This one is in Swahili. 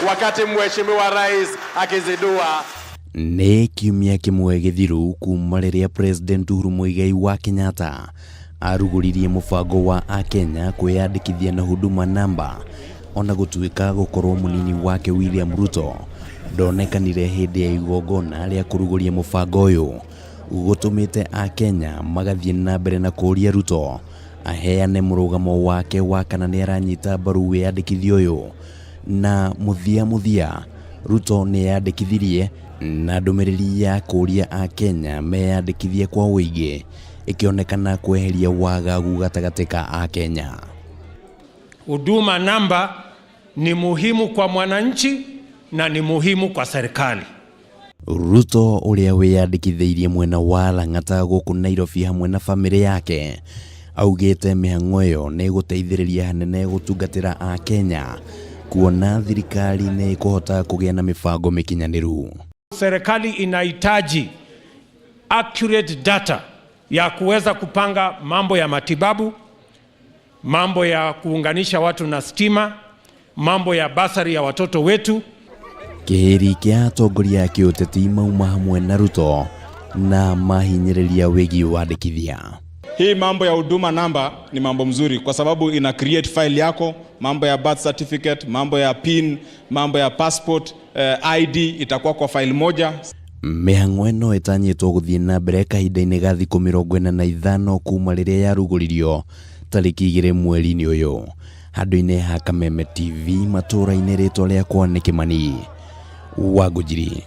wakati Mheshimiwa Rais akizindua. Nĩ kiumia kĩmwe gĩthiru kuma rĩrĩa President Uhuru Muigai wa Kenyatta arugũririe mũbango wa Akenya kwĩyandĩkithia na Huduma Namba, ona gũtuĩka gũkorwo mũnini wake William Ruto ndonekanire hĩndĩ ya igongona rĩa kũrugũria mũbango ũyũ, gũtũmĩte Akenya magathiĩ na mbere na kũria Ruto aheane mũrũgamo wake wa kana nĩ aranyita mbaru wĩyandĩkithia ũyũ, na mũthia Ruto nĩyandĩkithirie na ndũmĩrĩri ya kũria Akenya meyandĩkithie kwa ũingĩ ikionekana kweheria wagagu gatagatĩ ka Akenya. Huduma Namba ni muhimu kwa mwananchi na ni muhimu kwa serikali. Ruto ũrĩa wĩyandĩkithĩirie mwena wa Lang'ata gũkũ Nairobi hamwe na famĩlĩ yake augĩte mĩhang'o ĩyo nĩ gũteithĩrĩria hanene gũtungatĩra Akenya, kuona thirikari nĩ kũhota kũgĩa na mĩbango mĩkinyanĩru. Serikali inahitaji accurate data ya kuweza kupanga mambo ya matibabu, mambo ya kuunganisha watu na stima, mambo ya basari ya watoto wetu. Kĩhĩri kĩa atongoria a kĩũteti mauma hamwe na Ruto na mahinyĩrĩria wĩgiĩ wandĩkithia. Hii mambo ya Huduma Namba ni mambo mzuri kwa sababu ina create file yako, mambo ya birth certificate, mambo ya PIN, mambo ya passport, ID itakuwa kwa file moja. Mĩhang'o ĩno ĩtanyĩtwo gũthiĩ na mbere kahinda-inĩ ga thikũ 45 kuma rĩrĩa yarugũririo tarĩki 2 mweri-inĩ ũyũ. Handũ-inĩ ha Kameme TV matũra-inĩ, rĩtwa rĩakwa nĩ Kĩmani Wangũnjiri.